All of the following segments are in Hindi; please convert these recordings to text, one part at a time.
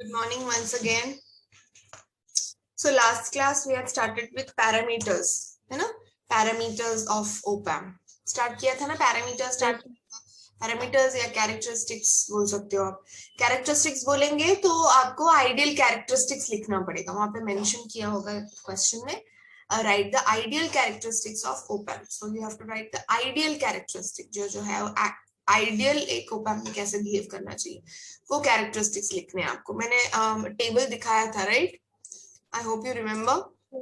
Good morning once again. So last class we had started with parameters, है ना? Parameters of op-amp. Start किया था ना parameters start. Parameters या characteristics बोल सकते हो आप. Characteristics बोलेंगे तो आपको ideal characteristics लिखना पड़ेगा. वहाँ पे mention किया होगा question में. Write the ideal characteristics of op-amp. So you have to write the ideal characteristic जो है आइडियल एक ओपैम्प में कैसे बिहेव करना चाहिए वो कैरेक्टरिस्टिक्स लिखने हैं आपको. मैंने टेबल दिखाया था right. I hope you remember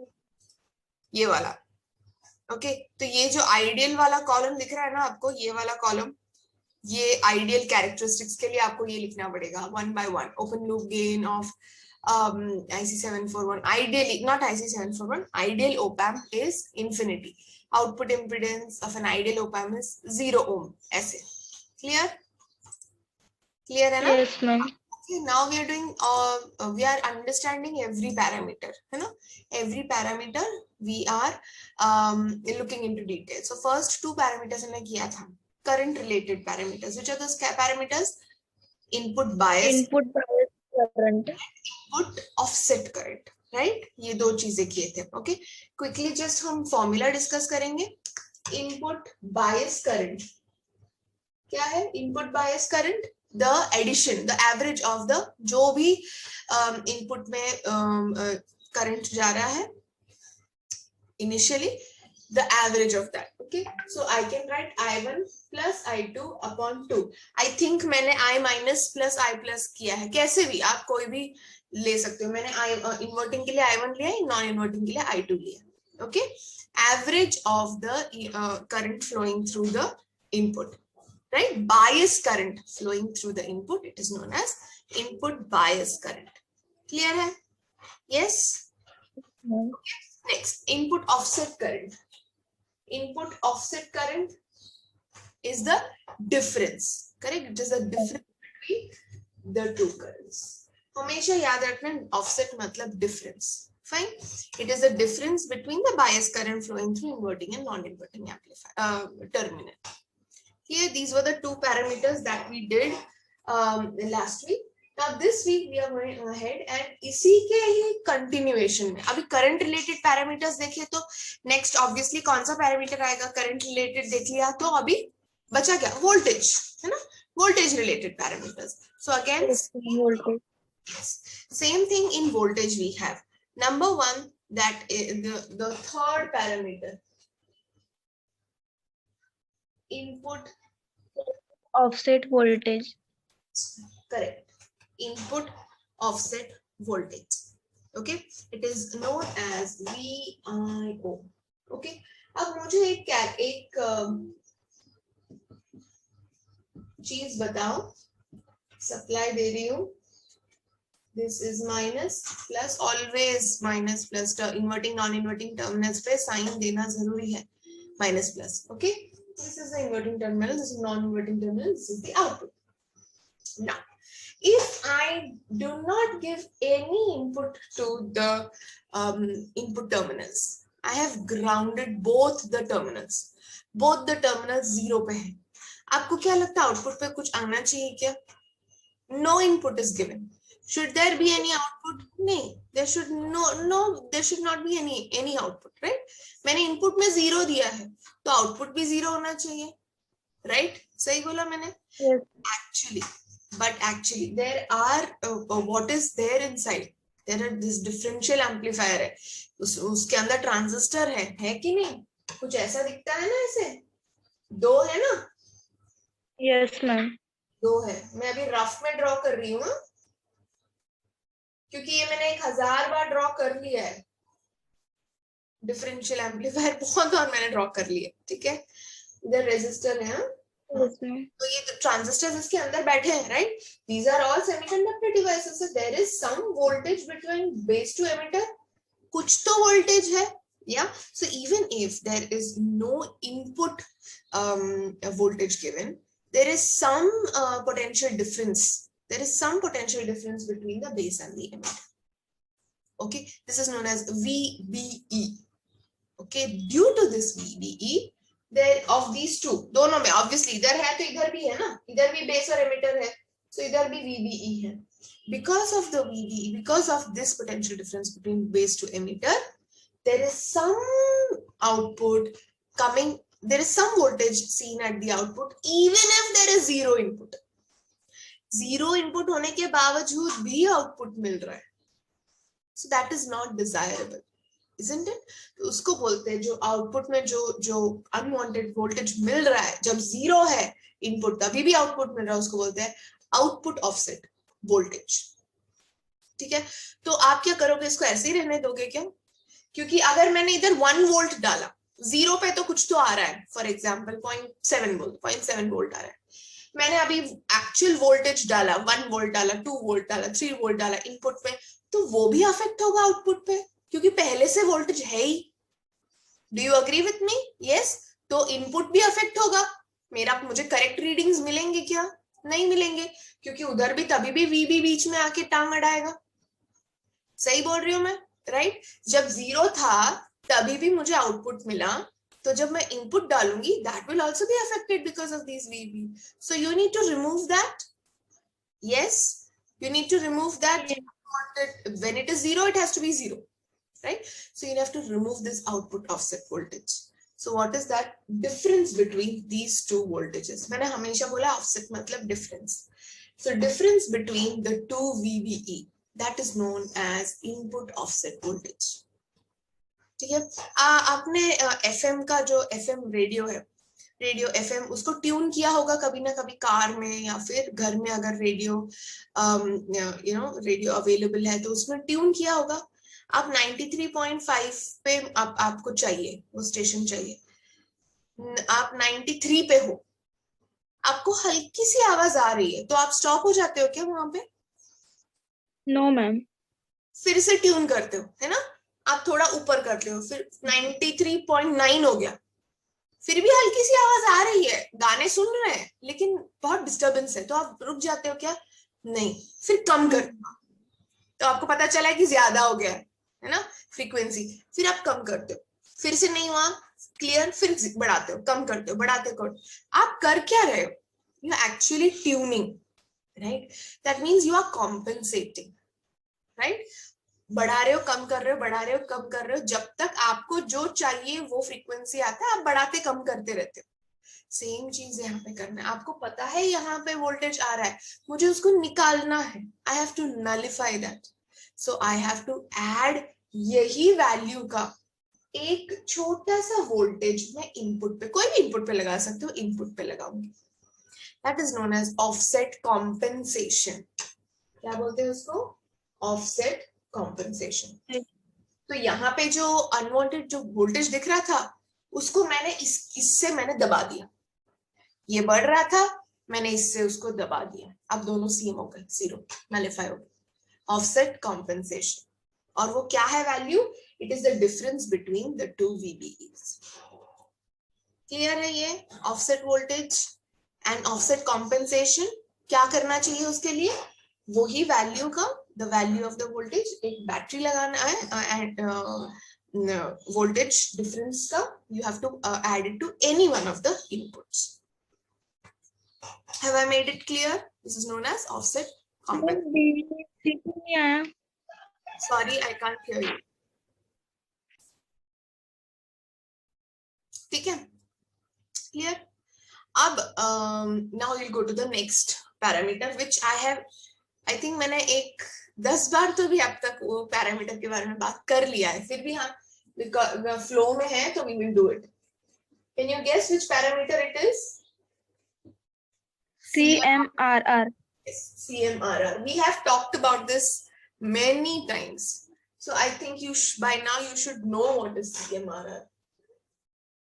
ये वाला. ओके तो ये जो आइडियल वाला कॉलम दिख रहा है ना आपको, ये वाला कॉलम, ये आइडियल कैरेक्टरिस्टिक्स के लिए आपको ये लिखना पड़ेगा one by one. Open loop gain of IC741, ideally not IC741, ideal op-amp is infinity. Output impedance of an ideal op-amp is 0 ohm. ऐसे clear है ना? Yes, ma'am. Okay, now we are doing we are understanding every parameter, है ना? Every parameter we are looking into detail. So first two parameters हमने किया था current related parameters. Which are those parameters? Input bias, current, input offset current, right? ये दो चीजें किए थे. Okay, quickly just हम formula discuss करेंगे. Input bias current क्या है? Input bias current the addition, the average of the जो भी इनपुट में करंट जा रहा है initially, the average of that. Okay, so I can write I1 plus I2 upon 2. I think मैंने I minus plus I plus किया है. कैसे भी आप कोई भी ले सकते हो. मैंने इन्वर्टिंग के लिए I1 लिया, नॉन इन्वर्टिंग के लिए I2 लिया. Okay, average of the current flowing through the input. Right, bias current flowing through the input, it is known as input bias current. Clear hai? Yes. Next, input offset current. Input offset current is the difference, correct? It is the difference between the two currents. हमेशा याद रखना offset मतलब difference. Fine. It is the difference between the bias current flowing through inverting and non-inverting amplifier terminal. Here, these were the two parameters that we did last week. Now, this week we are going ahead and इसी के ही continuation में अभी current related parameters देखिए तो next obviously कौन सा parameter आएगा? Current related देख लिया तो अभी बचा क्या? Voltage, है ना? Voltage related parameters. So again, voltage. Yes, same thing in voltage we have. Number one, that the third parameter. Input offset voltage. Correct. Input offset voltage. Okay, it is known as VIO. Okay, अब मुझे एक चीज बताओ. सप्लाई दे रही हूँ. This is minus plus, always minus plus. Inverting non-inverting terminals पे साइन देना जरूरी है. Minus plus. Okay. This is the inverting terminal, this is non-inverting terminal, this is the output. Now, if I do not give any input to the input terminals, I have grounded both the terminals. Both the terminals 0 पे हैं. आपको क्या लगता है आउटपुट पे कुछ आना चाहिए क्या? No input is given. Should there be any output? नहीं. There should there should not be any output, right? मैंने input में 0 दिया है, तो output भी 0 होना चाहिए, right? सही बोला मैंने? Yes. Actually, there are what is there inside? There are this differential amplifier है. उसके अंदर ट्रांजिस्टर है कि नहीं? कुछ ऐसा दिखता है ना ऐसे? 2 है ना? Yes, ma'am. 2 है. मैं अभी रफ में ड्रॉ कर रही हूँ क्योंकि ये मैंने 1000 बार ड्रॉ कर लिया है. डिफरेंशियल एम्पलीफायर बहुत बार मैंने ड्रॉ कर लिया. ठीक है, इधर रेजिस्टर है. तो ये ट्रांजिस्टर्स इसके अंदर बैठे हैं, right? These are all semiconductor devices. So there is some voltage between base to emitter. कुछ तो वोल्टेज है. Yeah, so even if there is no input voltage given, there is some potential difference. There is some potential difference between the base and the emitter. Okay, this is known as VBE. Okay, due to this VBE, there of these two, दोनों में obviously इधर है तो इधर भी है ना, इधर भी base और emitter है. So इधर भी VBE है. Because of the VBE, because of this potential difference between base to emitter, there is some output coming, there is some voltage seen at the output even if there is zero input. Zero input होने के बावजूद भी output मिल रहा है. So that is not desirable, isn't it? तो उसको बोलते हैं जो आउटपुट में जो अनवांटेड वोल्टेज मिल रहा है, जब जीरो है इनपुट तभी भी आउटपुट मिल रहा है, उसको बोलते हैं आउटपुट ऑफसेट वोल्टेज. ठीक है, तो आप क्या करोगे, इसको ऐसे ही रहने दोगे क्या? क्योंकि अगर मैंने इधर 1 वोल्ट डाला, जीरो पे तो कुछ तो आ रहा है, फॉर एग्जाम्पल 0.7 वोल्ट आ रहा है. मैंने अभी एक्चुअल वोल्टेज डाला, 1 वोल्ट डाला, 2 वोल्ट डाला, 3 वोल्ट डाला इनपुट पे, तो वो भी अफेक्ट होगा आउटपुट पे, क्योंकि पहले से वोल्टेज है ही. Do you agree with me? Yes. तो इनपुट भी अफेक्ट होगा मेरा. मुझे करेक्ट रीडिंग्स मिलेंगे क्या? नहीं मिलेंगे, क्योंकि उधर भी तभी भी वी बीच में आके टांग अड़ाएगा. सही बोल रही हूँ मैं, राइट? जब जीरो था तभी भी मुझे आउटपुट मिला, तो जब मैं इनपुट डालूंगी that will also be affected because of these VB. So you need to remove that. Yes, you need to remove that. When it is zero, it has to be zero, right? So you have to remove this output offset voltage. So what is that difference between these two voltages? मैंने हमेशा बोला offset मतलब difference. So difference between the two VBE, that is known as input offset voltage. ठीक है. आपने FM का जो FM रेडियो है, रेडियो FM, उसको ट्यून किया होगा कभी ना कभी कार में या फिर घर में, अगर रेडियो रेडियो अवेलेबल है तो उसमें ट्यून किया होगा. आप 93.5 पे आपको चाहिए, वो स्टेशन चाहिए, आप 93 पे हो, आपको हल्की सी आवाज आ रही है, तो आप स्टॉप हो जाते हो क्या वहां पे? No ma'am. फिर से ट्यून करते हो, है ना? आप थोड़ा ऊपर करते हो, फिर 93.9 हो गया, फिर भी हल्की सी आवाज आ रही है, गाने सुन रहे हैं लेकिन बहुत डिस्टरबेंस है, तो आप रुक जाते हो क्या? नहीं, फिर कम करते हो, तो आपको पता चला है कि ज्यादा हो गया है ना फ्रीक्वेंसी, फिर आप कम करते हो, फिर से नहीं हुआ क्लियर, फिर बढ़ाते हो, कम करते हो, बढ़ाते हो. आप कर क्या रहे हो? You are actually tuning, right? That means you are compensating, right? बढ़ा रहे हो, कम कर रहे हो, बढ़ा रहे हो, कम कर रहे हो, जब तक आपको जो चाहिए वो फ्रीक्वेंसी आता है, आप बढ़ाते कम करते रहते हो. सेम चीज यहाँ पे करना है. आपको पता है यहाँ पे वोल्टेज आ रहा है, मुझे उसको निकालना है. I have to nullify that, so I have to add यही वैल्यू का एक छोटा सा वोल्टेज मैं इनपुट पे, कोई भी इनपुट पे लगा सकते हो, इनपुट पे लगाऊंगी. That is known as offset compensation. क्या बोलते हैं उसको? Offset compensation. तो यहाँ पे जो अनवांटेड जो वोल्टेज दिख रहा था, उसको मैंने इससे मैंने दबा दिया. ये बढ़ रहा था, मैंने इससे उसको दबा दिया, अब दोनों सेम हो गए, जीरो, नलिफाई हो गए. Offset compensation. और वो क्या है value? It is the difference between the two VBEs. Clear है ये offset voltage and offset compensation? क्या करना चाहिए उसके लिए? वही वैल्यू का, the value of the voltage, एक बैटरी लगाना है and voltage difference का you have to add it to any one of the inputs. Have I made it clear? This is known as offset compensation. Sorry, I can't hear you. ठीक है, clear? अब now we'll go to the next parameter which I think मैंने 10 बार तो भी अब तक वो पैरामीटर के बारे में बात कर लिया है, फिर भी हाँ फ्लो में है तो we will do it. Can you guess which parameter it is? CMRR. Yes, CMRR. We have talked about this many times, so I think you by now you should know what is CMRR.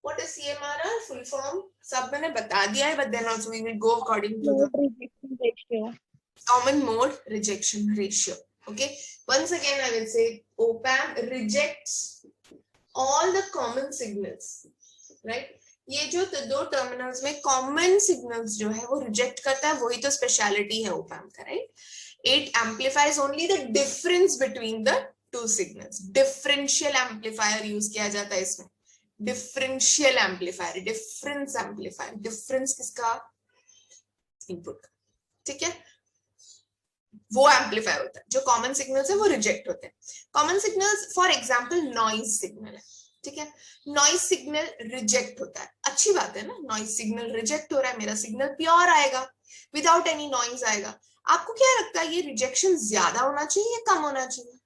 What is CMRR? Full form सब मैंने बता दिया है, but then also we will go according to the rejection ratio. Common mode rejection ratio. Okay, once again I will say op-amp rejects all the common signals, right? ये जो दो टर्मिनल्स में कॉमन सिग्नल्स जो है वो रिजेक्ट करता है, वही तो स्पेशलिटी है op-amp का, right? It amplifies only the difference between the two signals. Differential amplifier use किया जाता है इसमें. Differential amplifier, difference amplifier. Difference किसका? इनपुट. ठीक है, वो एम्पलीफाई होता है, जो कॉमन सिग्नल्स है वो रिजेक्ट होते हैं। Common signals for example noise signal है, ठीक है, नॉइज सिग्नल रिजेक्ट होता है, अच्छी बात है ना, नॉइज सिग्नल रिजेक्ट हो रहा है, मेरा सिग्नल प्योर आएगा, विदाउट एनी नॉइज आएगा। आपको क्या लगता है ये रिजेक्शन ज्यादा होना चाहिए या कम होना चाहिए?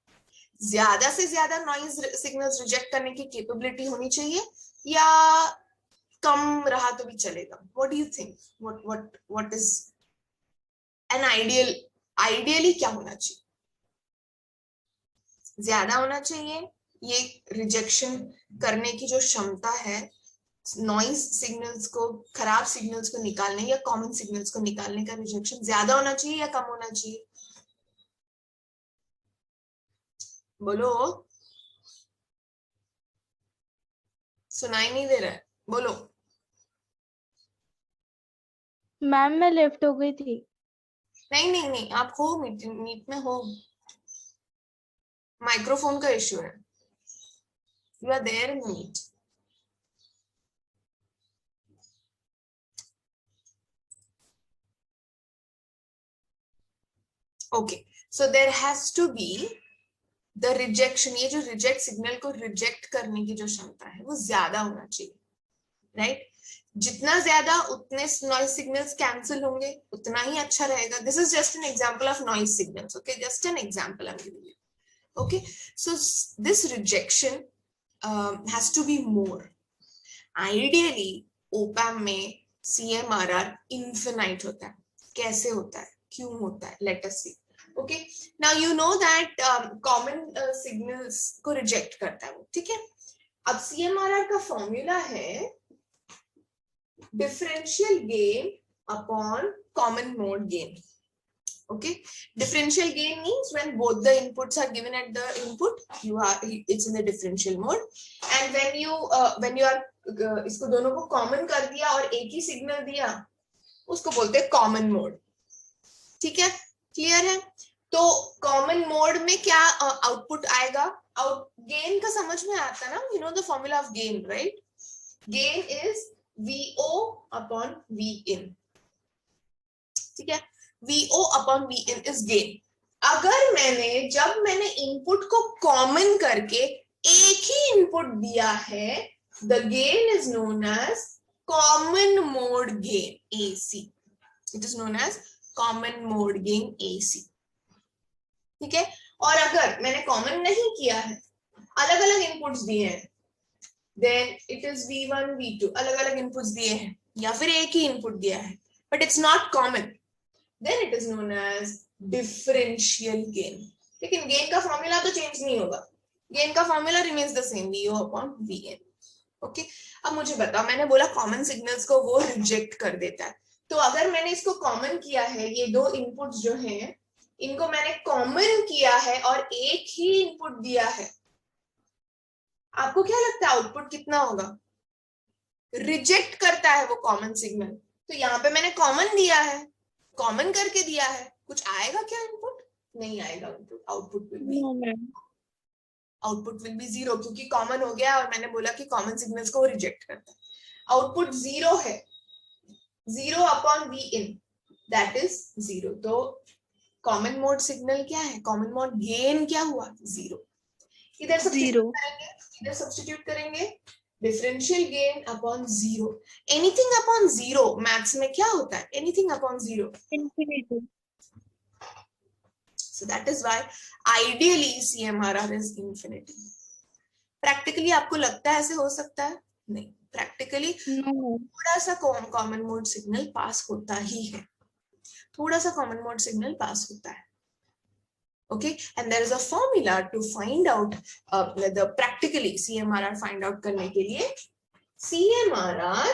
ज्यादा से ज्यादा नॉइज सिग्नल्स रिजेक्ट करने की कैपेबिलिटी होनी चाहिए या कम रहा तो भी चलेगा? What do you think, what is an ideally क्या होना चाहिए? ज्यादा होना चाहिए ये रिजेक्शन करने की जो क्षमता है नॉइज सिग्नल्स को, खराब सिग्नल्स को निकालने या कॉमन सिग्नल्स को निकालने का रिजेक्शन ज्यादा होना चाहिए या कम होना चाहिए? बोलो, सुनाई नहीं दे रहा है, बोलो। मैम मैं लेफ्ट हो गई थी। नहीं नहीं नहीं, आप हो मीट में हो, माइक्रोफोन का इश्यू है, you are there in meet. Okay, so there has to be the rejection, ये जो रिजेक्ट सिग्नल को रिजेक्ट करने की जो क्षमता है वो ज्यादा होना चाहिए, राइट? जितना ज्यादा उतने नॉइज सिग्नल्स कैंसिल होंगे, उतना ही अच्छा रहेगा। This is just an example of noise signals, okay, just an example I am giving you, okay. So this rejection has to be more. Ideally opamp में CMRR इन्फिनाइट होता है। कैसे होता है, क्यों होता है, let us see. Okay, now you know that common signals को रिजेक्ट करता है वो, ठीक है। अब CMRR का फॉर्मूला है differential gain upon common mode gain. Okay, differential gain means when both the inputs are given at the input, it's in the differential mode, and when you are इसको दोनों को कॉमन कर दिया और एक ही सिग्नल दिया, उसको बोलते हैं कॉमन मोड, ठीक है, क्लियर है? तो कॉमन मोड में क्या आउटपुट आएगा? गेन का समझ में आता है ना, you know the formula of gain, right? Gain is VO upon Vin, ठीक है, VO upon Vin is gain. अगर जब मैंने इनपुट को कॉमन करके एक ही इनपुट दिया है, the gain is known as common mode gain AC, it is known as common mode gain AC, ठीक है। और अगर मैंने कॉमन नहीं किया है, अलग अलग इनपुट्स दिए हैं, then it is V1 V2, अलग अलग इनपुट्स दिए हैं, या फिर एक ही इनपुट दिया है but it's not common, then it is known as differential gain। लेकिन गेन का फॉर्मूला तो चेंज नहीं होगा, गेन का formula remains the same, VO upon Vn, okay. अब मुझे बताओ, मैंने बोला कॉमन सिग्नल्स को वो रिजेक्ट कर देता है, तो अगर मैंने इसको कॉमन किया है, ये दो इनपुट्स जो हैं इनको मैंने कॉमन किया है और एक ही इनपुट दिया है, आपको क्या लगता है आउटपुट कितना होगा? रिजेक्ट करता है वो कॉमन सिग्नल, तो यहाँ पे मैंने कॉमन दिया है, कॉमन करके दिया है, कुछ आएगा क्या इनपुट? नहीं आएगा input, output will be no ma'am. Output will be zero, क्योंकि कॉमन हो गया और मैंने बोला कि कॉमन सिग्नल्स को रिजेक्ट करता है। आउटपुट जीरो है, 0 अपॉन Vin दैट इज 0। तो कॉमन मोड सिग्नल क्या है, कॉमन मोड गेन क्या हुआ? 0। इधर सब्स्टिट्यूट करेंगे differential gain upon 0। Anything upon 0 maths में क्या होता है? Anything upon 0 infinity. So that is why ideally CMRR is infinity. Practically आपको लगता है ऐसे हो सकता है? नहीं, practically नो थोड़ा सा कॉमन मोड सिग्नल पास होता ही है, थोड़ा सा कॉमन मोड सिग्नल पास होता है, okay, and there is a formula to find out the practically CMRR find out करने के लिए CMRR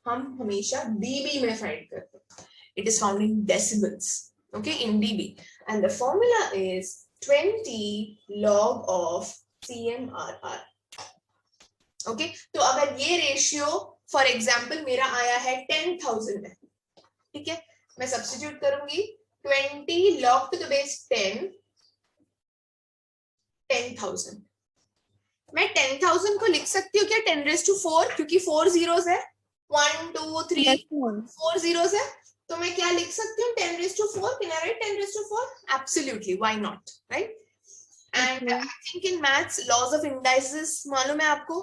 हम हमेशा dB में find करते हैं, it is found in decibels, okay, in dB, and the formula is 20 log of CMRR, okay। तो अगर ये रेशियो फॉर एग्जांपल मेरा आया है 10,000 है, ठीक है, मैं सब्स्टिट्यूट करूंगी 20 log to the base 10, 10,000। मैं 10,000 को लिख सकती हूँ क्या 10 raised to 4, क्योंकि 4 zeros है, 1 2 3 4 zeros है, तो मैं क्या लिख सकती हूँ 10⁴. Can I write 10⁴? Absolutely, why not, right? And I think in maths laws of indices मालूम है आपको?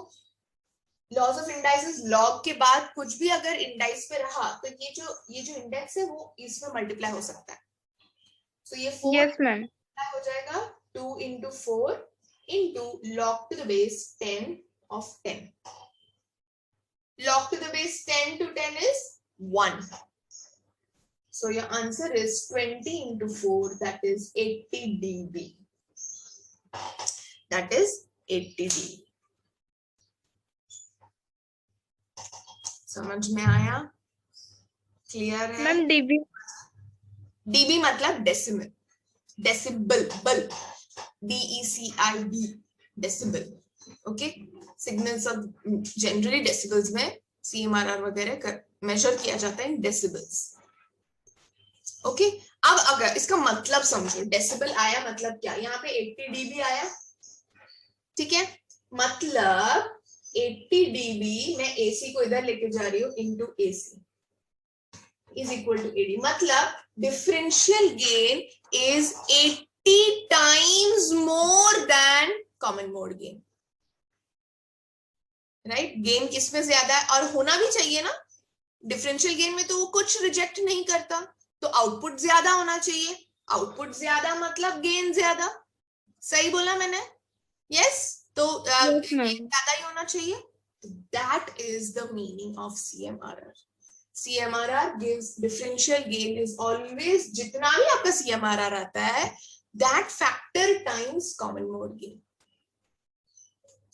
Laws of indices, log के बाद कुछ भी अगर इंडाइस पे रहा तो ये जो इंडेक्स है वो इसमें मल्टीप्लाई हो सकता है. So ये 4 Yes, ma'am. हो जाएगा 2 into 4 into log to the base 10 of 10. Log to the base 10 to 10 is 1. So your answer is 20 into 4, that is 80 dB. That is 80 dB. समझ में आया? क्लियर है? Ma'am dB. dB मतलब डेसिमल, डेसिबल, बल, DECIB, decibel. Okay, signals of generally decibels में CMRR वगैरह मेजर किया जाता है इन डेसिबल्स. ओके, अब अगर इसका मतलब समझो, डेसिबल आया मतलब क्या? यहाँ पे 80 dB आया, ठीक है, मतलब 80 dB मैं AC को इधर लेके जा रही हूँ into AC is equal to 80. मतलब differential gain is 80 times more than common mode gain. Right? Gain किसमें ज्यादा है और होना भी चाहिए ना? Differential gain में तो वो कुछ रिजेक्ट नहीं करता, तो आउटपुट ज्यादा होना चाहिए. आउटपुट ज्यादा मतलब गेन ज्यादा. सही बोला मैंने? यस, तो ज्यादा ही होना चाहिए. That is the meaning of CMRR. CMRR gives differential gain is always, जितना भी आपका CMRR आता है, that factor times common mode gain.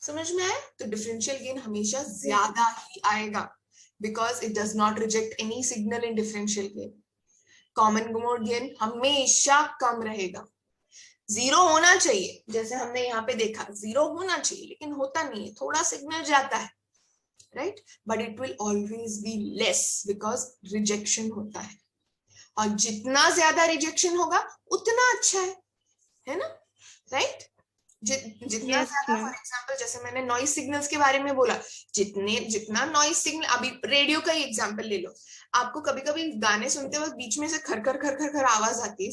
समझ में आया? तो differential gain हमेशा ज्यादा ही आएगा because it does not reject any signal in differential gain. Common mode gain हमेशा कम रहेगा. जीरो होना चाहिए, जैसे हमने यहाँ पे देखा, जीरो होना चाहिए लेकिन होता नहीं है, थोड़ा सिग्नल जाता है, right, but it will always be less because rejection होता है, और जितना ज्यादा रिजेक्शन होगा उतना अच्छा है ना, राइट? जितना ज्यादा, फॉर एग्जांपल जैसे मैंने नॉइज सिग्नल्स के बारे में बोला, जितना नॉइज सिग्नल, अभी रेडियो का ही एग्जांपल ले लो, आपको कभी कभी गाने सुनते वक्त बीच में से खर खर खर खर खर आवाज आती है,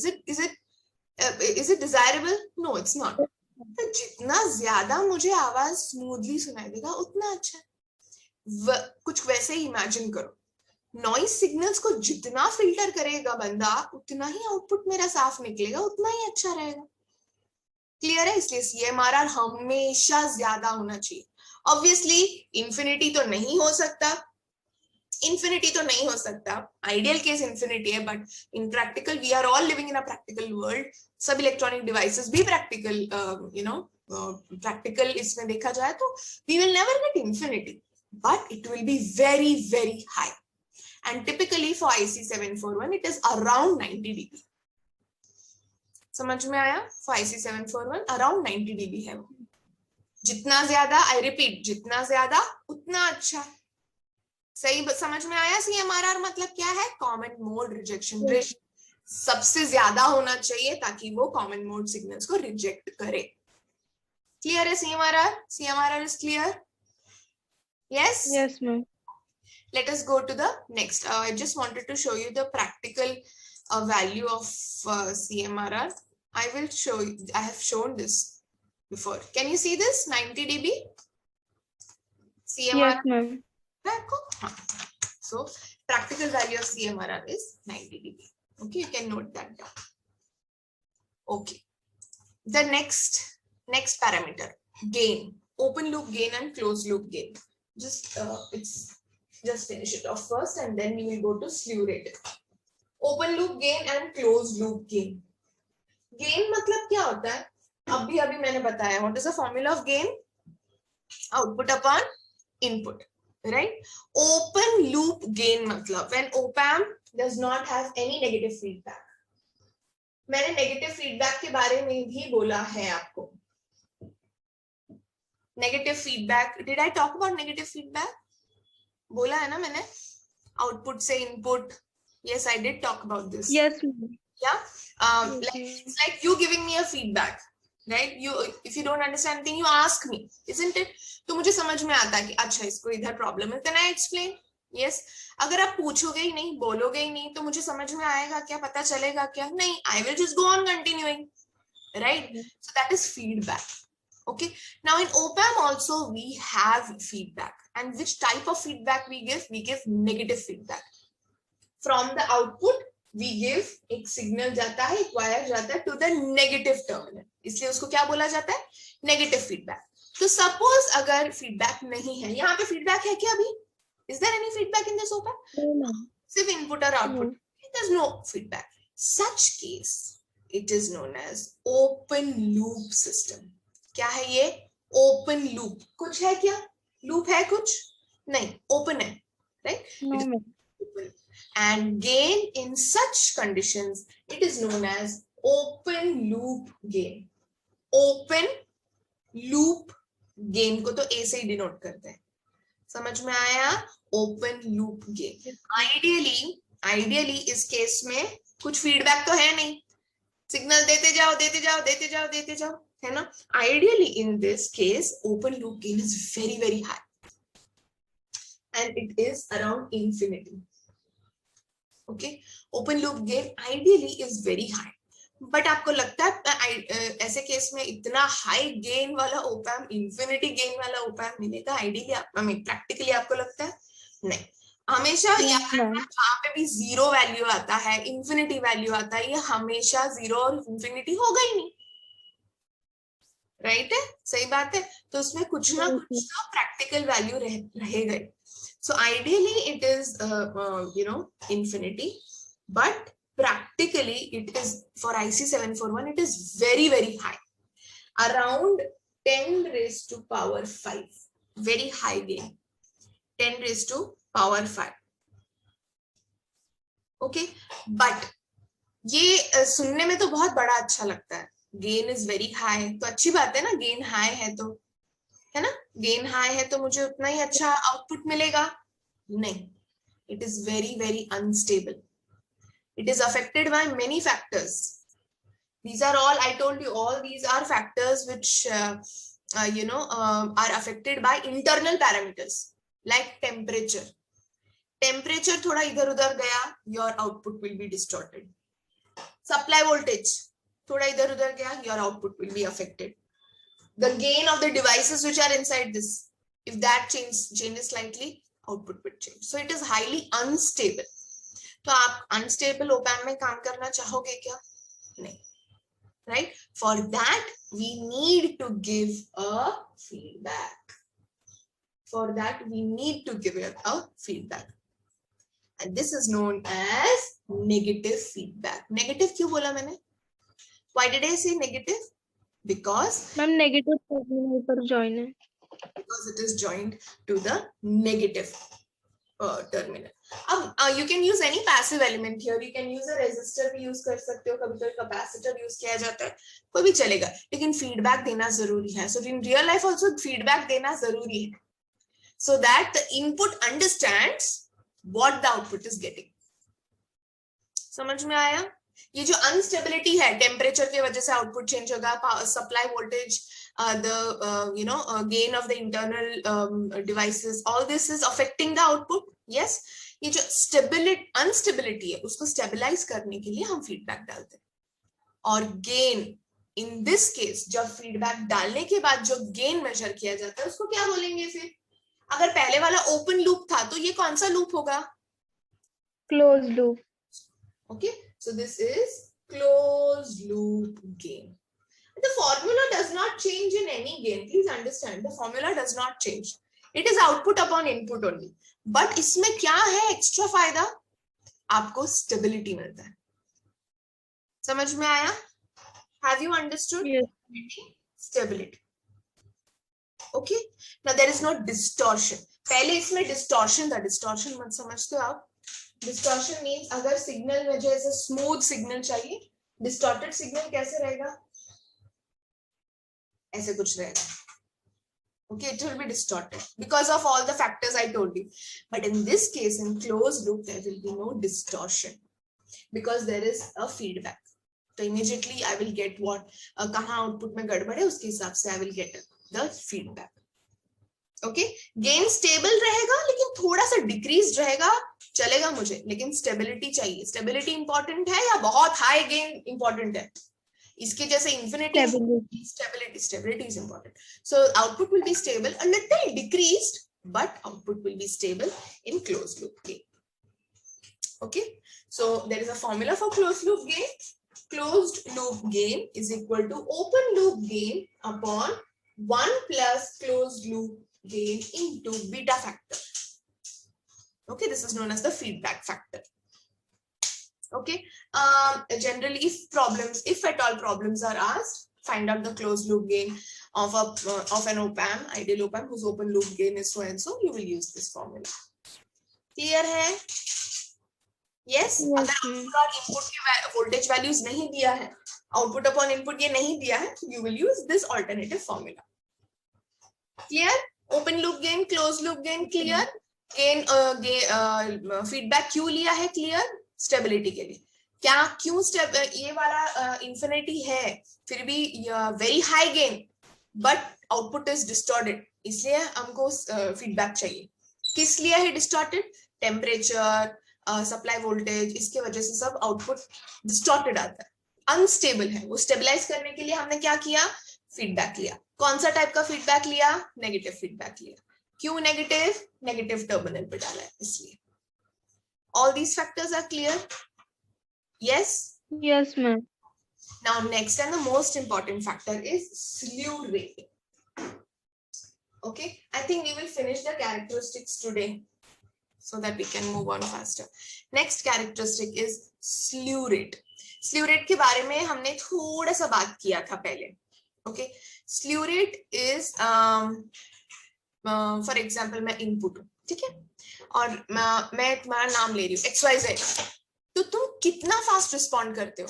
is it desirable? No, it's not. तो जितना ज्यादा मुझे आवाज स्मूथली सुनाई देगा उतना अच्छा है. कुछ वैसे ही इमेजिन करो, नॉइज सिग्नल्स को जितना फिल्टर करेगा बंदा उतना ही आउटपुट मेरा साफ निकलेगा, उतना ही अच्छा रहेगा. क्लियर है? इसलिए CMRR हमेशा ज्यादा होना चाहिए. ऑब्वियसली इंफिनिटी तो नहीं हो सकता, आइडियल केस इंफिनिटी है, but in practical we are all living in a practical world. सब इलेक्ट्रॉनिक डिवाइसेस भी प्रैक्टिकल, प्रैक्टिकल इसमें देखा जाए तो we will never get infinity, but it will be very very high. And typically for IC 741 it is around 90 dB. समझ में आया? फॉर IC 741 अराउंड 90 dB है वो. जितना ज्यादा, आई रिपीट, जितना ज्यादा उतना अच्छा. सही समझ में आया? CMRR मतलब क्या है? कॉमन मोड रिजेक्शन रेशियो सबसे ज्यादा होना चाहिए ताकि वो कॉमन मोड सिग्नल्स को रिजेक्ट करे. क्लियर है CMRR? CMRR is clear? Yes? Yes, ma'am. Let us go to the next. I just wanted to show you the practical value of CMRR. I will show you. I have shown this before. Can you see this? 90 dB. CMRR. Yes, ma'am. So practical value of CMRR is 90 dB. Okay, you can note that down. Okay. The next parameter, gain, open loop gain and closed loop gain. Just finish it off first and then we will go to slew rate. Open loop gain and closed loop gain. Gain मतलब क्या होता है? अभी मैंने बताया. What is the formula of gain? Output upon input, right? Open loop gain मतलब when op-amp does not have any negative feedback. मैंने नेगेटिव फीडबैक के बारे में भी बोला है आपको. Negative feedback, did I talk about negative feedback? बोला है ना मैंने, आउटपुट से input. Yes, I did talk about this. Yes. Yeah, it's like you giving me a feedback, right? If you don't understand anything, you ask me, isn't it? तो मुझे समझ में आता है कि अच्छा इसको इधर प्रॉब्लम है, then I explain. यस अगर आप पूछोगे ही नहीं, बोलोगे ही नहीं, तो मुझे समझ में आएगा क्या, पता चलेगा क्या? नहीं, I will just go on continuing, right? So that is feedback. Okay, now in OPAM also we have feedback, and which type of feedback we give? We give negative feedback. From the output we give एक signal जाता है, एक wire जाता है to the negative terminal, इसलिए उसको क्या बोला जाता है? Negative feedback. तो suppose अगर feedback नहीं है, यहाँ पे feedback है क्या अभी? Is there any feedback in this OPAM? सिर्फ input और output. There's no feedback. Such case it is known as open loop system. क्या है ये? Open loop. कुछ है क्या? Loop है कुछ? नहीं, open है, right? No, It is open. And gain in such conditions, it is known as open loop gain. Open loop gain को तो A से ही denote करते हैं. समझ में आया? Open loop gain. Ideally इस केस में कुछ फीडबैक तो है नहीं, सिग्नल देते जाओ देते जाओ देते जाओ देते जाओ, है ना? Ideally in this case open loop gain is very very high and it is around infinity. Okay, open loop gain ideally is very high, but आपको लगता है ऐसे केस में इतना हाई गेन वाला ओपैम, इंफिनिटी गेन वाला ओपैम मिलेगा आइडियली? प्रैक्टिकली आपको लगता है? नहीं, हमेशा जहाँ पे भी जीरो वैल्यू आता है, इंफिनिटी वैल्यू आता है, ये हमेशा जीरो और इंफिनिटी होगा ही नहीं, राइट है? सही बात है। तो उसमें कुछ ना कुछ तो प्रैक्टिकल वैल्यू रहेगा। So ideally it is infinity, but practically it is for IC741 it is very very high, around 10 raised to power 5, very high gain, 10 raised to power 5. okay, but ये सुनने में तो बहुत बड़ा अच्छा लगता है, गेन इज वेरी हाई, तो अच्छी बात है ना, गेन हाई है तो, है ना? गेन हाई है तो मुझे उतना ही अच्छा आउटपुट मिलेगा? नहीं, it is very very unstable. It is affected by many factors. These are all, I told you, all these are factors which are affected by internal parameters like temperature. Temperature थोड़ा इधर उधर गया, your output will be distorted. Supply voltage थोड़ा इधर उधर गया, your output will be affected. The gain of the devices which are inside this, if that changes slightly, output will change. So it is highly unstable. तो आप अनस्टेबल ओपैम में काम करना चाहोगे क्या? नहीं, right? For that we need to give a feedback. For that we need to give a feedback, and this is known as negative feedback. Negative क्यों बोला मैंने? Why did I say negative? Because ma'am negative terminal पर जॉइन है, because it is joined to the negative terminal. अब you can use any passive element here. You can use a resistor भी use कर सकते हो, कभी कभी capacitor use किया जाता है, कोई भी चलेगा, लेकिन feedback देना जरूरी है. So in real life also feedback देना जरूरी है, so that the input understands what the output is getting. समझ में आया? ये जो अनस्टेबिलिटी है, टेम्परेचर की वजह से आउटपुट चेंज होगा, supply voltage, the gain of the internal devices, all this is affecting the output. Yes, ये जो अनस्टेबिलिटी है उसको स्टेबलाइज करने के लिए हम फीडबैक डालते हैं. और गेन इन दिस केस, जब फीडबैक डालने के बाद जो गेन मेजर किया जाता है उसको क्या बोलेंगे फिर? अगर पहले वाला ओपन लूप था तो ये कौन सा लूप होगा? Close loop. Okay, so this is closed loop gain. The formula does not change in any gain. Please understand, the formula does not change. It is output upon input only. But इसमें क्या है एक्स्ट्रा फायदा? आपको स्टेबिलिटी मिलता है. समझ में आया? Have you understood? Yes. Stability. Okay. Now there is no distortion. पहले इसमें distortion था. Distortion मत समझते हो आप. Distortion means अगर सिग्नल में जैसे स्मूथ सिग्नल चाहिए, डिस्टॉर्टेड सिग्नल कैसे रहेगा? ऐसे कुछ रहेगा. Okay, it will be distorted because of all the factors I told you. But in this case, in closed loop, there will be no distortion because there is a feedback. So immediately I will get what कहाँ output में गड़बड़ है उसके हिसाब से I will get the feedback. Okay, gain stable रहेगा लेकिन थोड़ा सा डिक्रीज रहेगा, चलेगा मुझे, लेकिन स्टेबिलिटी चाहिए। स्टेबिलिटी इंपॉर्टेंट है या बहुत हाई गेन इंपॉर्टेंट है? इसके जैसे infinity, Stability. Stability is important. So output will be stable, a little decreased, but output will be stable in closed loop gain. Okay, so there is a formula for closed loop gain. Closed loop gain is equal to open loop gain upon 1 plus closed loop gain into beta factor. Okay, this is known as the feedback factor. Okay, generally if at all problems are asked, find out the closed loop gain of an op-amp, ideal op-amp whose open loop gain is so and so, you will use this formula. Clear है? Yes, अगर इनपुट की वोल्टेज वैल्यूज नहीं दिया है, आउटपुट अपॉन इनपुट ये नहीं दिया है, you will use this alternative formula. Clear? Open loop gain, closed loop gain clear. Gain feedback क्यों लिया है? Clear? Stability के लिए। क्या क्यों ये वाला इंफिनिटी है फिर भी very high gain but output is distorted, इसलिए हमको फीडबैक चाहिए। किस लिए है डिस्टॉर्टेड? टेम्परेचर, सप्लाई वोल्टेज, इसके वजह से सब आउटपुट डिस्टॉर्टेड आता है, अनस्टेबल है। वो स्टेबलाइज करने के लिए हमने क्या किया? फीडबैक लिया। कौन सा टाइप का फीडबैक लिया? नेगेटिव फीडबैक लिया। क्यों नेगेटिव? नेगेटिव टर्मिनल पे डाला है इसलिए। All these factors are clear? Yes? Yes, ma'am. Now next and the most important factor is slew rate. Okay, I think we will finish the characteristics today so that we can move on faster. Next characteristic is slew rate. Slew rate के बारे में हमने थोड़ा सा बात किया था पहले. Okay, slew rate is for example मैं input हूँ, ठीक है, और मैं तुम्हारा नाम ले रही हूँ XYZ, तो तुम कितना फास्ट रिस्पॉन्ड करते हो?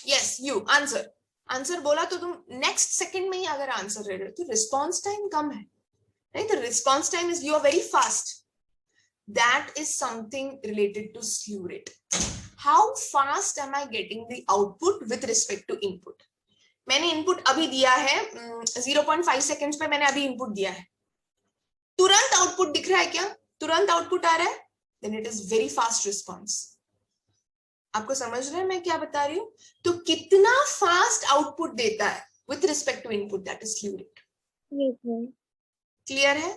यस, यू आंसर, आंसर बोला तो तुम नेक्स्ट सेकंड में ही अगर आंसर दे रहे हो तो रिस्पॉन्स टाइम कम है, right? The response time is, you are very fast. That is something related to slew rate. How fast am I getting the output with respect to input? मैंने इनपुट अभी दिया है 0.5 सेकेंड्स पे, मैंने अभी इनपुट दिया है, तुरंत आउटपुट दिख रहा है क्या? तुरंत आउटपुट आ रहा है, then it is very fast response. आपको समझ रहे हैं मैं क्या बता रही हूँ? तो कितना फास्ट आउटपुट देता है with respect to input, that is slew rate. Clear है?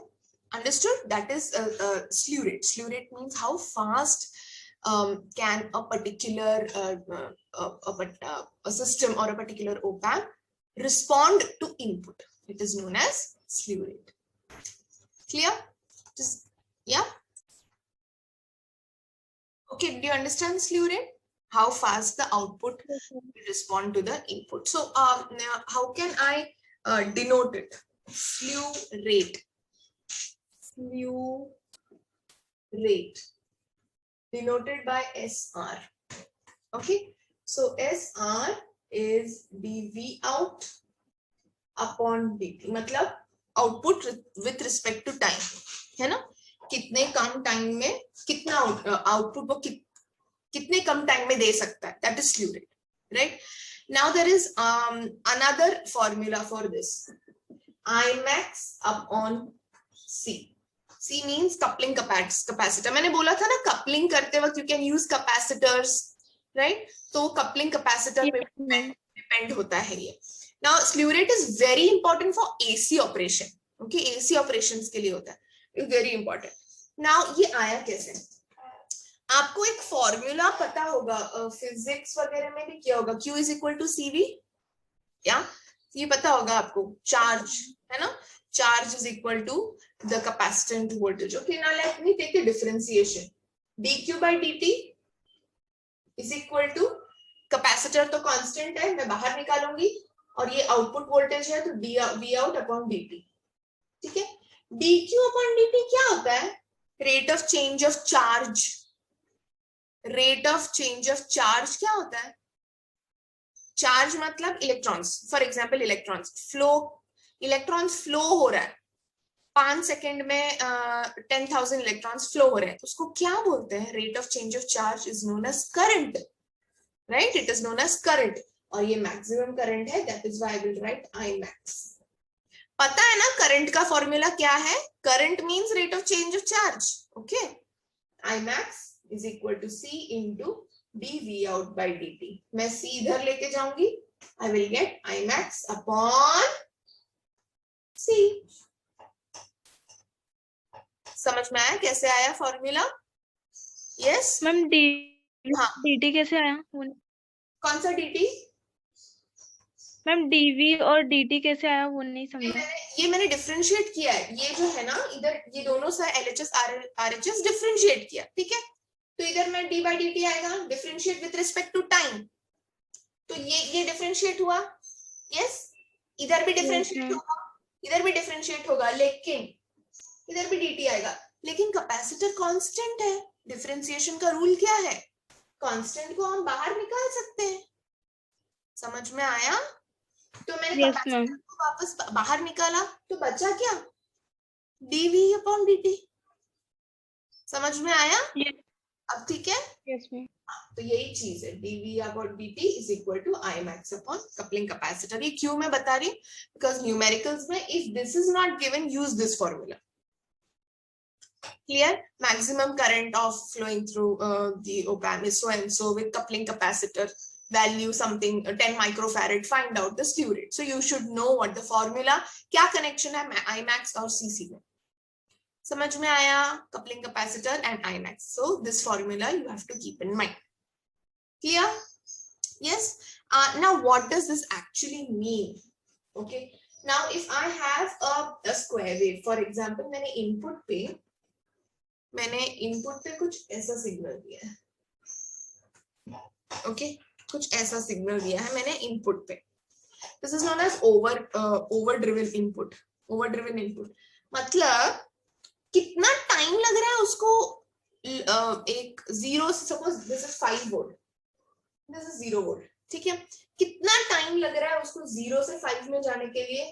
Understood? That is slew rate. Slew rate means how fast can a particular a system or a particular op-amp respond to input. It is known as slew rate. Clear? Just yeah. Okay, do you understand slew rate? How fast the output will respond to the input. So how can I denote it? Slew rate. Slew rate denoted by SR. Okay, so SR is dV out upon dt. मतलब output with respect to time, है ना? कितने कम टाइम में कितना आउटपुट वो कितने कम टाइम में दे सकता है, that is slew rate, right? Now there is another formula for this, Imax upon C. C means coupling capacitor. मैंने बोला था ना कपलिंग करते वक्त you can use capacitors, right? तो कपलिंग कैपेसिटर पे डिपेंड होता है ये. Now slew rate is very important for AC operation. Okay, AC operations के लिए होता है, it's very important. Now ये आया कैसे? आपको एक फॉर्मूला पता होगा, फिजिक्स वगैरह में भी किया होगा, Q is equal to CV. या ये पता होगा आपको, चार्ज है ना, charge is equal to the capacitance voltage. Okay, now let me take a differentiation. dq by dt is equal to, capacitor तो कांस्टेंट है, मैं बाहर निकालूंगी, और ये आउटपुट वोल्टेज है तो V out अपॉन dt. ठीक है, dq अपॉन dt क्या होता है? Rate of change of charge. Rate of change of charge क्या होता है? चार्ज मतलब electrons, for example electrons flow, electrons flow हो रहा है 5 सेकेंड में 10,000 इलेक्ट्रॉन्स फ्लो हो रहे हैं, उसको क्या बोलते हैं? Rate of change of charge is known as current, right? It is known as current, और ये मैक्सिमम करंट है, that is why I will write Imax. पता है ना करंट का फॉर्मूला क्या है? Current means rate of change of charge. Okay, I max is equal to C into dV out by dt. मैं C इधर लेके जाऊंगी, I will get I max upon C. समझ में आया कैसे आया फॉर्मूला? यस मैम हाँ, dt कैसे आया? कौन सा dt? मैम dv और dt कैसे आया वो नहीं समझा. ये मैंने डिफरेंशिएट किया है. ये जो है ना इधर ये दोनों सा LHS RHS डिफरेंशिएट किया. ठीक है, तो इधर में d by dt आएगा differentiate with respect to time. तो ये डिफरेंशिएट हुआ. यस, इधर भी डिफरेंशिएट होगा, इधर भी डिफरेंशिएट होगा, लेकिन इधर भी dt आएगा. लेकिन कैपेसिटर कांस्टेंट है. डिफरेंशिएशन का रूल क्या है? कांस्टेंट को हम बाहर निकाल सकते हैं. समझ में आया? तो मैंने कैपेसिटर को वापस बाहर निकाला तो बचा क्या? dv upon dt. समझ में आया? अब ठीक है. Yes ma'am. तो यही चीज है, dv upon dt is equal to I max upon coupling capacitor. ये क्यों मैं बता रही हूँ? बिकॉज न्यूमेरिकल्स में if this is not given use this formula. Clear? Maximum current of flowing through the op-amp is so and so with coupling capacitor value something 10 microfarad. Find out the slew rate. So you should know what the formula. क्या connection है I max और CC में? समझ में आया? Coupling capacitor and I max. So this formula you have to keep in mind. Clear? Yes. Now what does this actually mean? Okay. Now if I have a square wave, for example, मैंने इनपुट पे कुछ ऐसा सिग्नल दिया है. ओके, कुछ ऐसा सिग्नल दिया है मैंने इनपुट पे. This is known as over driven input. मतलब कितना टाइम लग रहा है उसको एक zero, suppose this is 5 volt, this is 0 volt. ठीक है, कितना टाइम लग रहा है उसको 0 से 5 में जाने के लिए?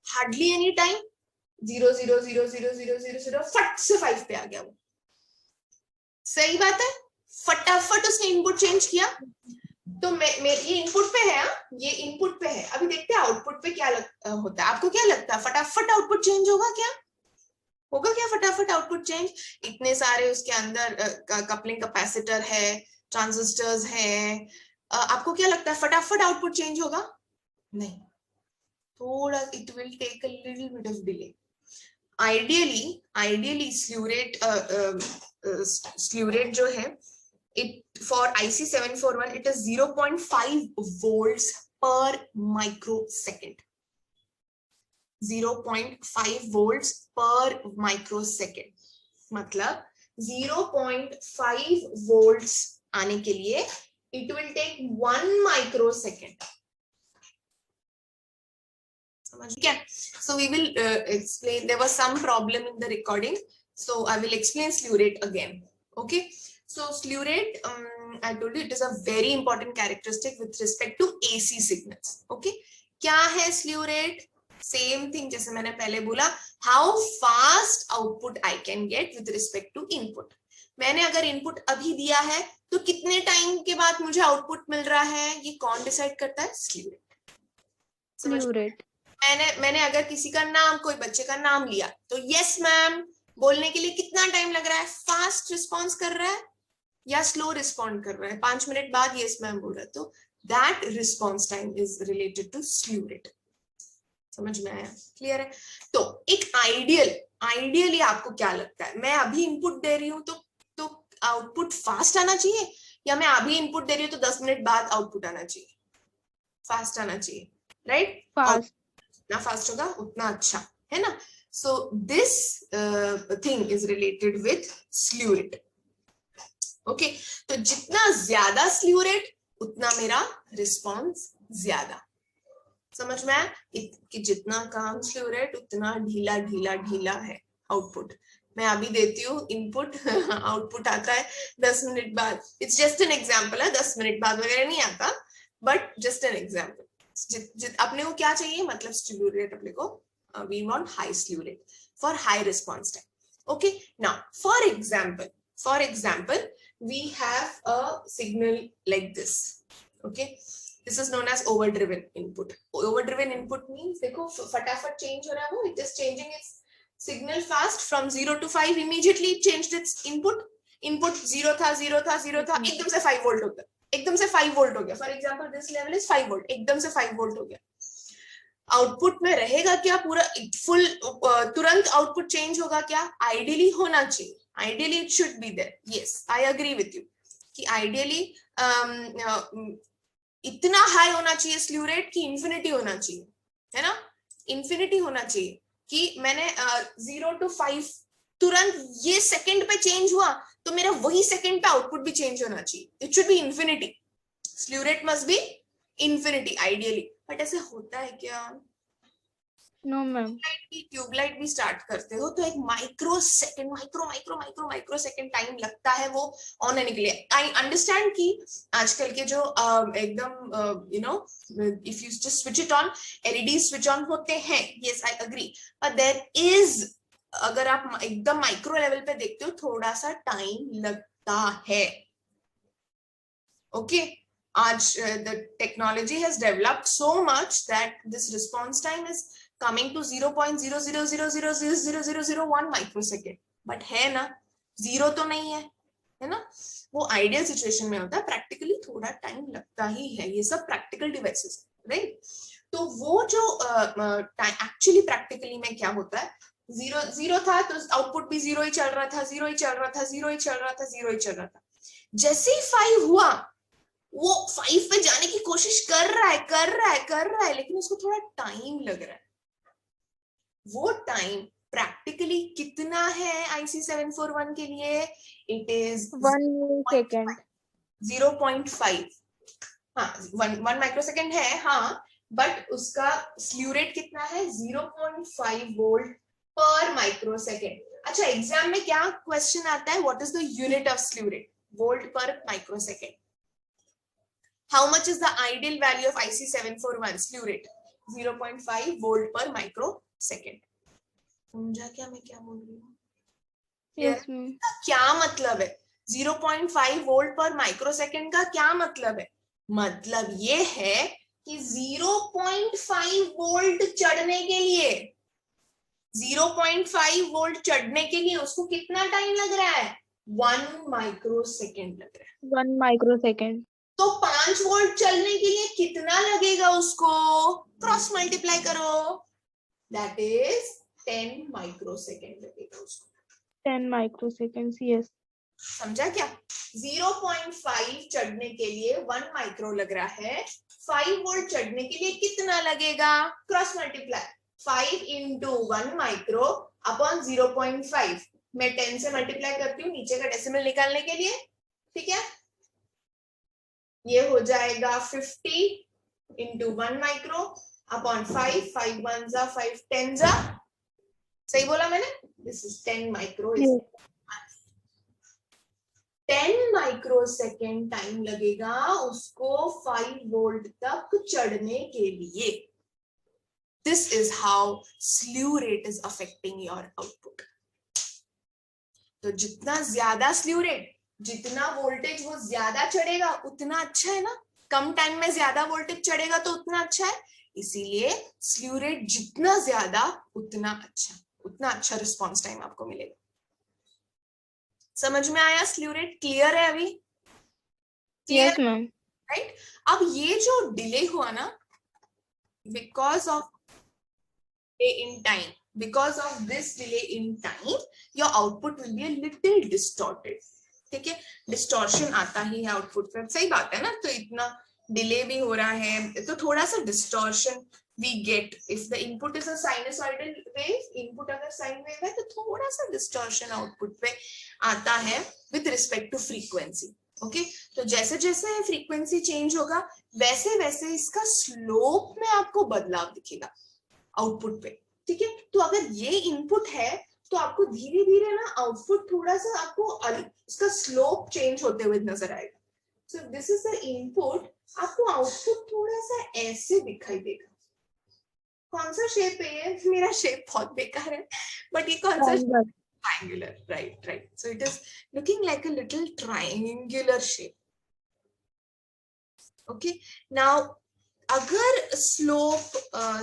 Hardly any time. 0 0 0 0 0 0 0 फट से 5 पे आ गया वो. सही बात है, फटाफट उसने इनपुट चेंज किया. तो ये इनपुट पे है, ये इनपुट पे है. अभी देखते हैं आउटपुट पे क्या होता है. आपको क्या लगता है फटाफट आउटपुट चेंज होगा क्या? फटाफट आउटपुट चेंज? इतने सारे उसके अंदर कपलिंग कैपेसिटर है, ट्रांजिस्टर्स है. आपको क्या लगता है फटाफट आउटपुट चेंज होगा? नहीं, थोड़ा it will take a little bit of delay. Ideally slew rate जो है, it for IC 741 it is 0.5 volts per microsecond. 0.5 volts per microsecond. मतलब 0.5 volts आने के लिए it will take 1 microsecond. So we will explain. There was some problem in the recording, so I will explain slew rate again. Okay, so slew rate, I told you it is a very important characteristic with respect to AC signals. Okay, क्या है slew rate? Same thing जैसे मैंने पहले बोला, how fast output I can get with respect to input. मैंने अगर इनपुट अभी दिया है तो कितने टाइम के बाद मुझे आउटपुट मिल रहा है, ये कौन डिसाइड करता है? slew rate. slew rate. मैंने अगर किसी का नाम, कोई बच्चे का नाम लिया तो यस मैम बोलने के लिए कितना टाइम लग रहा है? फास्ट रिस्पॉन्स कर रहा है या स्लो रिस्पॉन्ड कर रहा है? 5 मिनट बाद यस मैम बोल रहा है, तो that response time is related to slew rate. समझ में आया? क्लियर है? तो एक आइडियली आपको क्या लगता है, मैं अभी इनपुट दे रही हूँ तो आउटपुट फास्ट आना चाहिए, या मैं अभी इनपुट दे रही हूँ तो 10 मिनट बाद आउटपुट आना चाहिए? फास्ट आना चाहिए, राइट? फास्ट. जितना फास्ट होगा उतना अच्छा है ना. So this thing is related with slew rate. Okay, तो जितना ज्यादा स्ल्यू रेट उतना मेरा रिस्पॉन्स ज्यादा. समझ में आया कि जितना कम स्ल्यू रेट उतना ढीला ढीला ढीला है आउटपुट. मैं अभी देती हूँ इनपुट, आउटपुट आता है 10 मिनट बाद. इट्स जस्ट एन एग्जाम्पल है, 10 मिनट बाद वगैरह नहीं आता, बट जस्ट एन एग्जाम्पल. अपने को क्या चाहिए, मतलब स्ल्यू रेट अपने को, we want high slew rate for high response time. Okay, now for example we have a signal like this. Okay, This is known as overdriven input. Overdriven input means देखो फटाफट change हो रहा है वो, it is changing its signal fast from 0 to 5 immediately it changed its input. Input 0 था एकदम से 5 volt हो गया, एकदम से 5 volt हो गया. For example, this level is 5 volt, एकदम से 5 volt हो गया. आउटपुट में रहेगा क्या पूरा फुल तुरंत आउटपुट चेंज होगा क्या? आइडियली होना चाहिए, ideally it should be there. Yes, I agree with you कि आइडियली इतना हाई होना चाहिए स्ल्यू रेट कि इंफिनिटी होना चाहिए, है ना? इंफिनिटी होना चाहिए कि मैंने 0 to 5 तुरंत ये सेकंड पे चेंज हुआ तो मेरा वही सेकंड पे आउटपुट भी चेंज होना चाहिए. It should be infinity. Slew rate must be infinity ideally. But ऐसे होता है क्या? No ma'am. ट्यूबलाइट भी स्टार्ट करते हो तो एक माइक्रो सेकंड टाइम लगता है वो ऑन होने के लिए. आई अंडरस्टैंड कि आजकल के जो एकदम you know if you just switch it on, LED switch on होते हैं. Yes, I agree. But there is, अगर आप एकदम माइक्रो लेवल पे देखते हो थोड़ा सा टाइम लगता है. ओके आज the technology has developed so much that this response time is coming to 0.000000001 microsecond. But है ना, जीरो तो नहीं है, है ना? वो आइडियल सिचुएशन में होता है, प्रैक्टिकली थोड़ा टाइम लगता ही है. ये सब प्रैक्टिकल डिवाइसेस, राइट? तो वो जो एक्चुअली प्रैक्टिकली में क्या होता है, जीरो था तो आउटपुट भी जीरो ही चल रहा था, जीरो ही चल रहा था, जीरो ही चल रहा था, जीरो ही चल रहा था. जैसे ही 5 हुआ वो 5 पे जाने की कोशिश कर रहा है, लेकिन उसको थोड़ा टाइम लग रहा है. वो टाइम प्रैक्टिकली कितना है IC 741 के लिए? It is 1 millisecond. 0.5. हाँ, 1 माइक्रोसेकंड है, हाँ, बट उसका स्ल्यू रेट कितना है? 0.5 वोल्ट पर माइक्रोसेकंड. अच्छा, एग्जाम में क्या क्वेश्चन आता है? What is the unit of slew rate? Volt पर microsecond. How much is the ideal value of IC 741 slew rate? 0.5 volt per microsecond. समझा क्या मैं क्या बोल रही हूँ? Yes, ma'am. क्या मतलब है 0.5 वोल्ट पर माइक्रोसेकंड का? क्या मतलब है? मतलब ये है कि 0.5 वोल्ट चढ़ने के लिए, 0.5 वोल्ट चढ़ने के लिए उसको कितना टाइम लग रहा है? 1 माइक्रोसेकंड लग रहा है. 1 microsecond. तो 5 वोल्ट चलने के लिए कितना लगेगा उसको? क्रॉस मल्टीप्लाई करो, दैट इज 10 माइक्रोसेकंड लगेगा उसको. 10 microseconds. Yes. समझा क्या? 0.5 चढ़ने के लिए 1 माइक्रो लग रहा है. 5 वोल्ट चढ़ने के लिए कितना लगेगा? Cross multiply. 5 into 1 micro upon 0.5. मैं 10 से मल्टीप्लाई करती हूँ नीचे का डेसिमल निकालने के लिए, ठीक है? ये हो जाएगा 50 into 1 माइक्रो अपॉन 5. 5 1 जा 5 10 जा. सही बोला मैंने? This is 10 micro. 10 microsecond time लगेगा उसको 5 वोल्ट तक चढ़ने के लिए. This is how slew rate is affecting your output. तो जितना ज्यादा स्ल्यू रेट, जितना वोल्टेज वो ज्यादा चढ़ेगा उतना अच्छा है ना. कम टाइम में ज्यादा वोल्टेज चढ़ेगा तो उतना अच्छा है. इसीलिए स्ल्यू रेट जितना ज्यादा उतना अच्छा रिस्पॉन्स टाइम आपको मिलेगा. समझ में आया? स्ल्यू रेट क्लियर है अभी? Yes, ma'am. राइट? अब ये जो डिले हुआ ना, because of in time, because of this delay in time your output will be a little distorted. ठीक है, डिस्टॉर्शन आता ही है आउटपुट पे. सही बात है ना? तो इतना डिले भी हो रहा है तो थोड़ा सा distortion we get. if the input is a sinusoidal wave, input अगर साइन वेव है तो थोड़ा सा डिस्टॉर्शन आउटपुट पे आता है with respect to frequency. Okay, तो जैसे जैसे फ्रीक्वेंसी चेंज होगा वैसे वैसे इसका स्लोप में आपको बदलाव दिखेगा आउटपुट पे. ठीक है, तो अगर ये इनपुट है तो आपको धीरे धीरे ना आउटपुट थोड़ा सा आपको उसका स्लोप चेंज होते हुए नजर आएगा. So this is the input. आपको आउटपुट थोड़ा सा ऐसे दिखाई देगा. कौन सा शेप है ये? मेरा शेप बहुत बेकार है, बट ये कौन सा? Triangular. Right. So it is looking like a little triangular shape. Okay now अगर स्लोप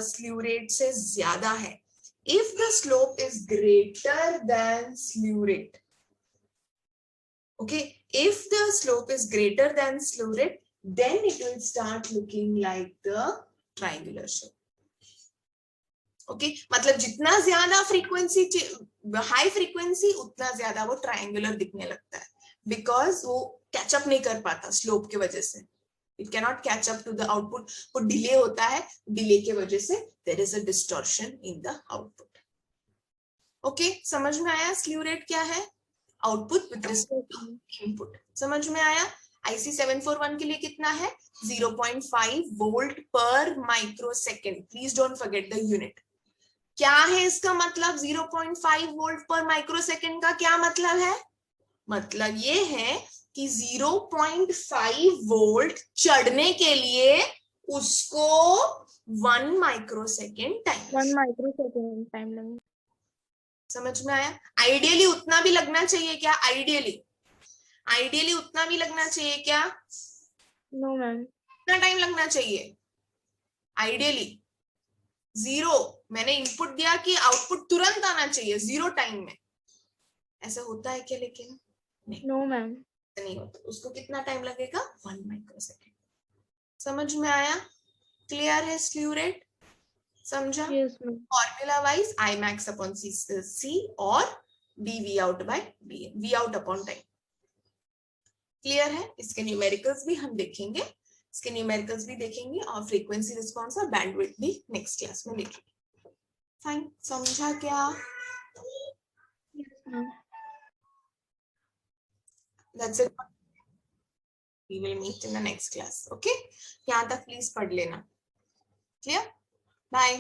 स्ल्यू रेट से ज्यादा है, if the slope is greater than slew rate, okay, if the slope is greater than slew rate, then it will start looking like the triangular shape. okay, मतलब जितना ज्यादा फ्रीक्वेंसी, हाई फ्रीक्वेंसी, उतना ज्यादा वो ट्रायंगुलर दिखने लगता है, बिकॉज वो कैचअप नहीं कर पाता स्लोप की वजह से. It cannot catch up to the output, वो डिले होता है, डिले के वजह से there is a distortion in the output. Okay, समझ में आया स्ल्यू रेट क्या है? Output with respect to input. समझ में आया? IC 741 के लिए कितना है? 0.5 वोल्ट पर microsecond. Please don't forget the unit. क्या है इसका मतलब? 0.5 वोल्ट पर माइक्रोसेकंड का क्या मतलब है? मतलब ये है कि 0.5 वोल्ट चढ़ने के लिए उसको 1 माइक्रोसेकंड टाइम लगेगा. समझ में आया? आइडियली उतना भी लगना चाहिए क्या? आइडियली उतना भी लगना चाहिए क्या? No ma'am. कितना टाइम लगना चाहिए? आइडियली 0. मैंने इनपुट दिया कि आउटपुट तुरंत आना चाहिए 0 टाइम में. ऐसा होता है क्या? लेकिन नहीं. No ma'am. नहीं होता. उसको कितना टाइम लगेगा? 1 माइक्रोसेकंड. समझ में आया? क्लियर है स्ल्यू रेट? समझा? Yes ma'am. Formula wise I max upon C और dV out by dN, V out upon time. Clear है? इसके न्यूमेरिकल्स भी हम देखेंगे, और फ्रीक्वेंसी रिस्पॉन्स और बैंडविड्थ भी नेक्स्ट क्लास में देखेंगे. फाइन, समझा क्या? Yes ma'am. That's it. We will meet in the next class. Okay? यहाँ तक प्लीज पढ़ लेना. Clear? Bye.